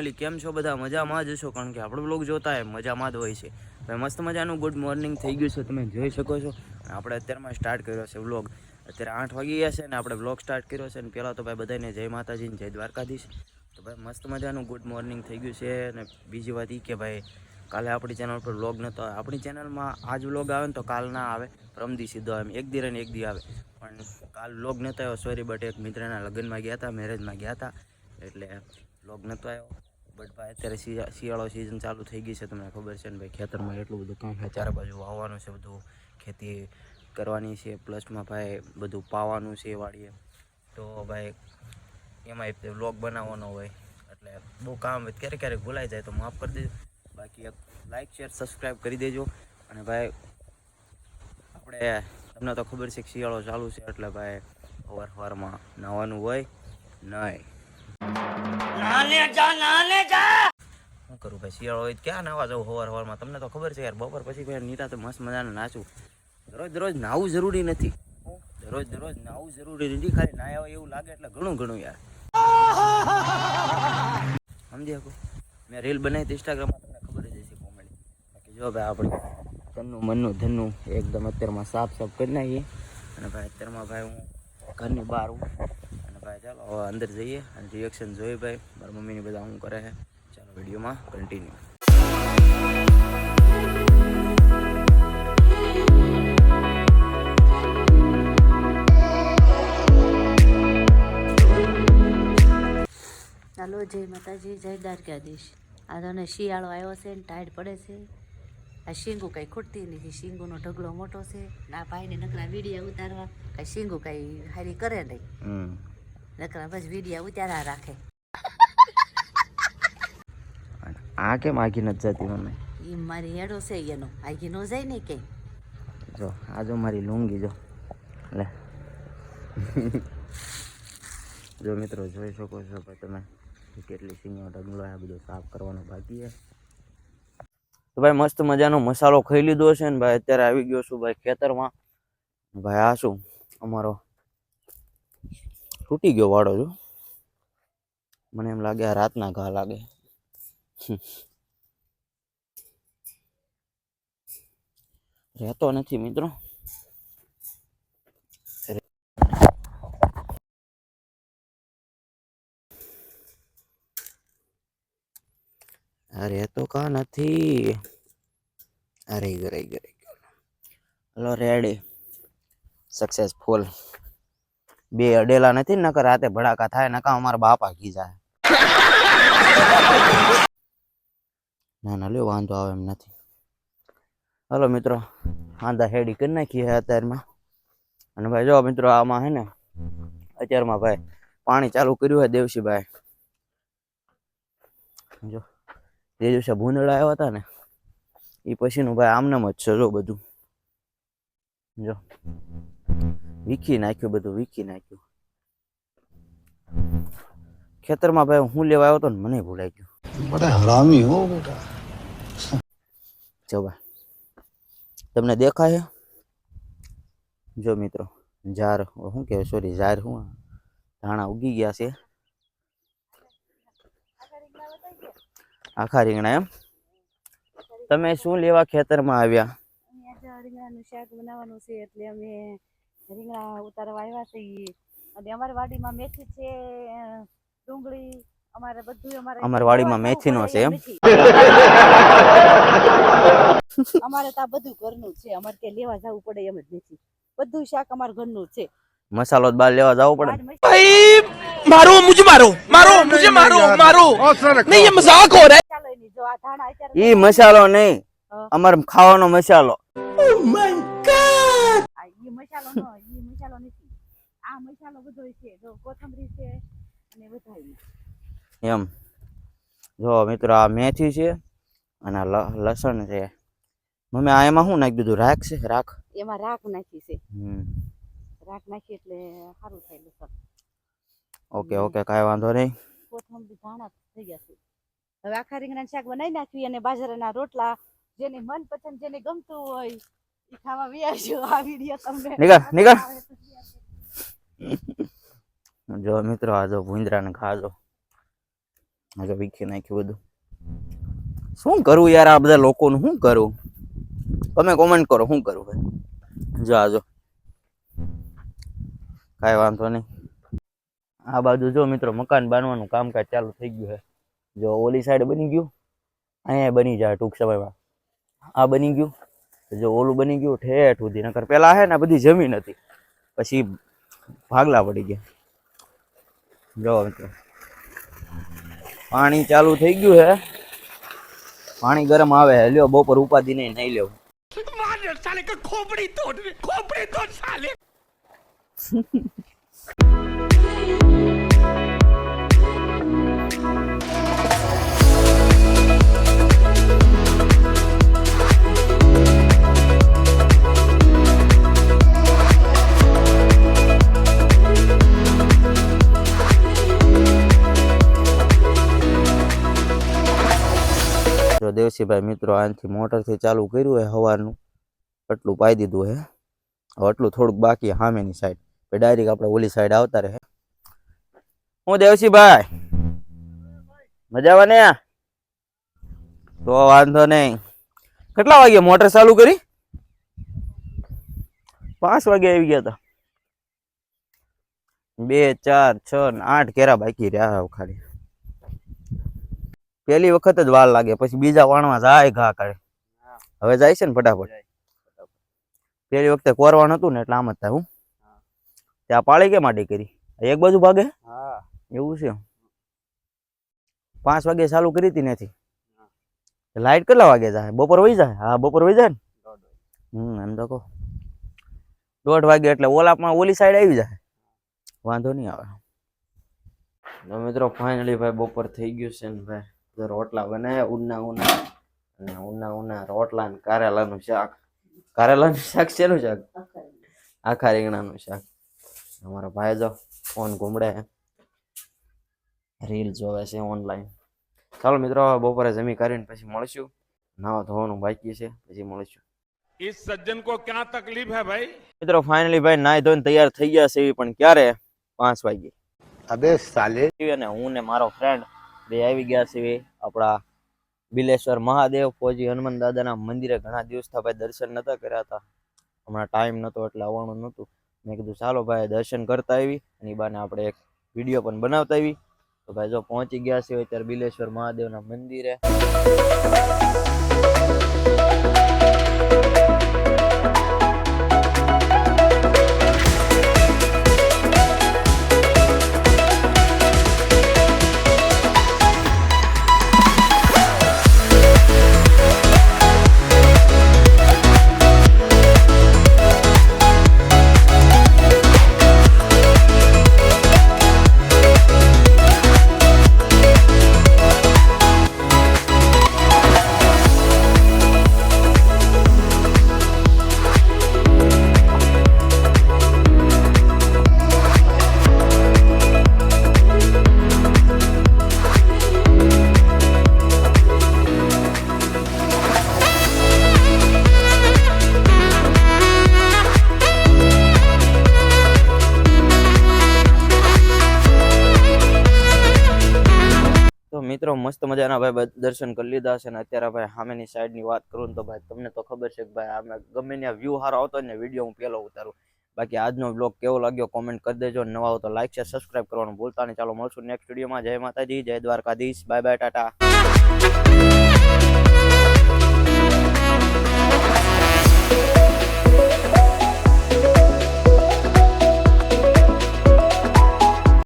Family કેમ છો બધા? મજામાં જ હશો, કારણ કે આપણો બ્લોગ જોતા હોય મજામાં જ હોય છે. ભાઈ મસ્ત મજાનું ગુડ મોર્નિંગ થઈ ગયું છે, તમે જોઈ શકો છો. આપણે અત્યારમાં સ્ટાર્ટ કર્યો છે વ્લોગ. અત્યારે 8 વાગી ગયા છે ને આપણે વ્લોગ સ્ટાર્ટ કર્યો છે. અને પહેલાં તો ભાઈ બધાને જય માતાજી, જય દ્વારકાધીશ. તો ભાઈ મસ્ત મજાનું ગુડ મોર્નિંગ થઈ ગયું છે. અને બીજી વાત એ કે ભાઈ કાલે આપણી ચેનલ પર વ્લોગ નહોતો આવે. આપણી ચેનલમાં આજ વ્લોગ આવે ને તો કાલ ના આવે, પરમદી સીધો આવે, એક દી રહીને એક દી આવે. પણ કાલ વ્લોગ નહોતો આવ્યો, સોરી. બટ એક મિત્રના લગ્નમાં ગયા હતા, મેરેજમાં ગયા હતા, એટલે વ્લોગ નહોતો આવ્યો. બટ ભાઈ અત્યારે શિયાળો સિઝન ચાલુ થઈ ગઈ છે, તમને ખબર છે ને ભાઈ. ખેતરમાં એટલું બધું કામ છે, ચારે બાજુ વાવવાનું છે, બધું ખેતી કરવાની છે, પ્લસમાં ભાઈ બધું પાવાનું છે વાડીએ. તો ભાઈ એમાં વ્લોગ બનાવવાનો હોય એટલે બહુ કામ હોય. ક્યારેક ક્યારેક ભૂલાઈ જાય તો માફ કરી દેજો. બાકી એક લાઇક શેર સબસ્ક્રાઈબ કરી દેજો. અને ભાઈ આપણે તમને તો ખબર છે કે શિયાળો ચાલુ છે, એટલે ભાઈ સવારમાં નાહવાનું હોય નહીં. શું કરું ભાઈ, શિયાળો હોય ક્યાં નાવા જવું સવારમાં? તમને તો ખબર છે યાર, બપોર પછી ભાઈ નીતા તો મસ્ત મજાનું નાચું. દરરોજ નાવું જરૂરી નથી, દરરોજ નાવું જરૂરી નથી. ખાલી નાયા હોય એવું લાગે એટલે ઘણું ઘણું યાર, સમજી શકો. મેં રીલ બનાવી હતી ઇન્સ્ટાગ્રામમાં, તમને ખબર જ હશે, કોમેડી. બાકી જો ભાઈ આપણે તનનું મનનું ધનનું એકદમ અત્યારમાં સાફ કરી નાખીએ. અને ભાઈ અત્યારમાં ભાઈ હું ઘરની બહાર હું. અને ભાઈ ચાલો હવે અંદર જઈએ અને રિએક્શન જોઈએ ભાઈ મારા મમ્મીની બધા શું કરે છે. ચાલો વિડીયોમાં કન્ટિન્યુ. ચાલો, જય માતાજી, જય દ્વારકાધીશ. આ તો શિયાળો આવ્યો છે ને ટાઈટ પડે છે. આ શીંગું કાંઈ ખૂટતી નથી, શીંગુનો ઢગલો મોટો છે. આ ભાઈને નકરા વીડિયા ઉતારવા, કાંઈ શીંગું કાંઈ હારી કરે નહીં, નકરા બસ વીડિયા ઉતારા રાખે. આ કેમ આગી નથી જતી મમ્મી? એ મારી હેડો છે એનો, આગી ન જાય ને કે. જો આ જો મારી લુંગી જો લે. જો મિત્રો જોઈ શકો છો ભાઈ તમે કેટલી સિંગનો ઢગલો આ બધો સાફ કરવાનો બાકી છે. તો ભાઈ મસ્ત મજાનો મસાલો ખાઈ લીધો છે ને ભાઈ અત્યારે આવી ગયો છું ભાઈ ખેતરમાં. ભાઈ આ શું અમારો તૂટી ગયો વાળો જો, મને એમ લાગે આ રાતના ઘા લાગે. રહેતો નથી મિત્રો. અરે તો કા નથી. અરે હલો રેડી સક્સેસફુલ. બે અડેલા નથી ને, નકર રાતે ભડાકા થાય, નકા અમારા બાપા કી જાય. ના લ્યો વાંધો આવે એમ નથી. હલો મિત્રો આંધા હેડી કરી નાખી છે અત્યારમાં. અને ભાઈ જો મિત્રો આમાં હે ને અત્યારમાં ભાઈ પાણી ચાલુ કર્યું છે દેવસીભાઈ. જો જે દિવસે ભૂંદડા આવ્યા હતા ને એ પછીનું ભાઈ આમનામ જ છે. જો બધું જો વીખી નાખ્યું, બધું વીખી નાખ્યું. ખેતરમાં ભાઈ હું લેવા આવ્યો હતો ને મને ભૂલાઈ ગયું. બડા હરામી હો બેટા. જો ભાઈ તમને દેખાય જો મિત્રો ઝાર શું કહેવાય, સોરી ઝાર શું ધાણા ઉગી ગયા છે. આખા રીંગણા એમ? તમે શું લેવા ખેતરમાં આવ્યા? રીંગણાનું શાક બનાવવાનું છે એટલે અમે રીંગણા ઉતારવા આવ્યા છીએ. અને અમારી વાડીમાં મેથી છે, ડુંગળી, અમારી વાડીમાં મેથીનો છે એમ? અમારે તો બધું ઘરનું છે, અમારે કે લેવા જવું પડે એમ જ નથી. બધું શાક અમારા ઘરનું છે. મસાલો બાર લેવા જવું પડે? मारो मुझे मारो मारो मुझे मारो मारो नहीं ये मजाक हो रहा है. ઈ મસાલો નહીં, અમાર ખાવાનો મસાલો. Oh my God. ઈ મસાલો નથી, આ મસાલો બધો છે. જો કોથમરી છે અને બધાય એમ. જો મિત્રો આ મેથી છે અને લસણ છે. મમ્મી આ એમાં શું નાખી દીધું? રાખ છે? રાખ એમાં રાખ નાખી છે. રાખ નાખી એટલે સારું થાય લસણ. ઓકે કાંઈ વાંધો નહીં. કોથમરી ધાણા થઈ ગયા છે. હવે આખા રીંગણાનું શાક બનાવી નાખવી અને બાજરાના રોટલા, જેને મનપસંદ જેને ગમતું હોય એ ખાવા વ્યાજો. આ વિડીયો તમને નીકળ. જો મિત્રો આ જો ભૂંદરાને ખાજો. આજે વીખી નાખ્યું બધું. શું કરું યાર આ બધા લોકોનું, શું કરું? તમે કોમેન્ટ કરો શું કરું ભાઈ. જો કાંઈ વાંધો નહીં. આ બાજુ જો મિત્રો મકાન બાંધવાનું કામકાજ ચાલુ થઈ ગયું છે. જો ઓલી સાઈડ બની ગયું, અહીંયા બની જાય ટૂંક સમયમાં. આ બની ગયું, જો ઓલું બની ગયું ઠેઠ સુધી. નકર પેલા હે ને બધી જમીન હતી, પછી ભાગલા પડી ગયા. જો મિત્રો પાણી ચાલુ થઈ ગયું છે, પાણી ગરમ આવે છે. લ્યો બપોર ઉપાધિ નહીં લેવું. જો દેવસીભાઈ મિત્રો આનાથી મોટરથી ચાલુ કર્યું છે સવારનું, એટલું પાઈ દીધું છે. હવે એટલું થોડુંક બાકી સામેની સાઈડ, પછી ડાયરેક્ટ આપણે ઓલી સાઈડ આવતા રહે. હું દેવસીભાઈ મજામાં ને? તો વાંધો નહીં. કેટલા વાગે મોટર ચાલુ કરી? 5 વાગે આવી ગયા હતા. 2 4 6 8 કેરા બાકી રહ્યા ખાલી. પેલી વખત જ વાર લાગે, પછી બીજા વાણમાં જાય ઘા કરે. હવે જાય છે ને ફટાફટ. પેલી વખતે કોરવાણ હતું ને એટલે આમ જ થાય. હું ત્યાં પાળી કેમ આડી કરી? એક બાજુ ભાગે? એવું છે. 5 વાગે ચાલુ કરી હતી નથી. લાઈટ કેટલા વાગે જાય? બપોર વહી જાય? હા બપોર વહી જાય ને. એમ તો કહો 1:30 વાગે એટલે ઓલામાં ઓલી સાઈડ આવી જાય, વાંધો નહીં આવે. તો મિત્રો ફાઇનલી ભાઈ બપોર થઈ ગયું છે ને ભાઈ. રોટલા બનાવ્યા ઉના રોટલા ને કારેલાનું શાક. કારેલાનું શાક શેનું શાક? આખા રીંગણાનું શાક. અમારો ભાઈ જો ફોન ઘૂમડે, રીલ જોવે છે ઓનલાઈન. ચાલો મિત્રો બપોરે જમી કરીને પછી મળશું. નાવા ધોવાનું બાકી છે, પછી મળશું. इस सज्जन को क्या तकलीफ है भाई? મિત્રો ફાઇનલી ભાઈ નાઈ ધોઈને તૈયાર થઈ ગયા છે, પણ ક્યારે? 5 વાગે. अबे साले અને હું ને મારો ફ્રેન્ડ બે આવી ગયા છે આપણા બિલેશ્વર મહાદેવ ફોજી હનુમાન દાદાના મંદિરે. ઘણા દિવસથી ભાઈ દર્શન નતા કર્યા હતા, હમણાં ટાઈમ નતો એટલે આવવાનું નહોતું. મેં કીધું ચાલો ભાઈ દર્શન કરતા આવી અને એ બાને આપણે એક વિડીયો પણ બનાવતા આવી. તો ભાઈ જો પહોંચી ગયા છે અત્યારે બિલેશ્વર મહાદેવના મંદિરે. મિત્રો મસ્ત મજાના ભાઈ દર્શન કરી લીધા છે. અને અત્યારે ભાઈ સામેની સાઈડની વાત કરું ને તો ભાઈ તમને તો ખબર છે કે ભાઈ આમે ગમે ત્યાં વ્યૂ સારો આવતો ને વિડીયો હું પહેલો ઉતારું. બાકી આજનો બ્લોગ કેવો લાગ્યો કોમેન્ટ કરી દેજો. નવા હો તો લાઈક છે, સબસ્ક્રાઇબ કરવાનું ભૂલતા નહીં. ચાલો મળશું નેક્સ્ટ વિડીયોમાં. જય માતાજી, જય દ્વારકાધીશ, બાય બાય, ટાટા.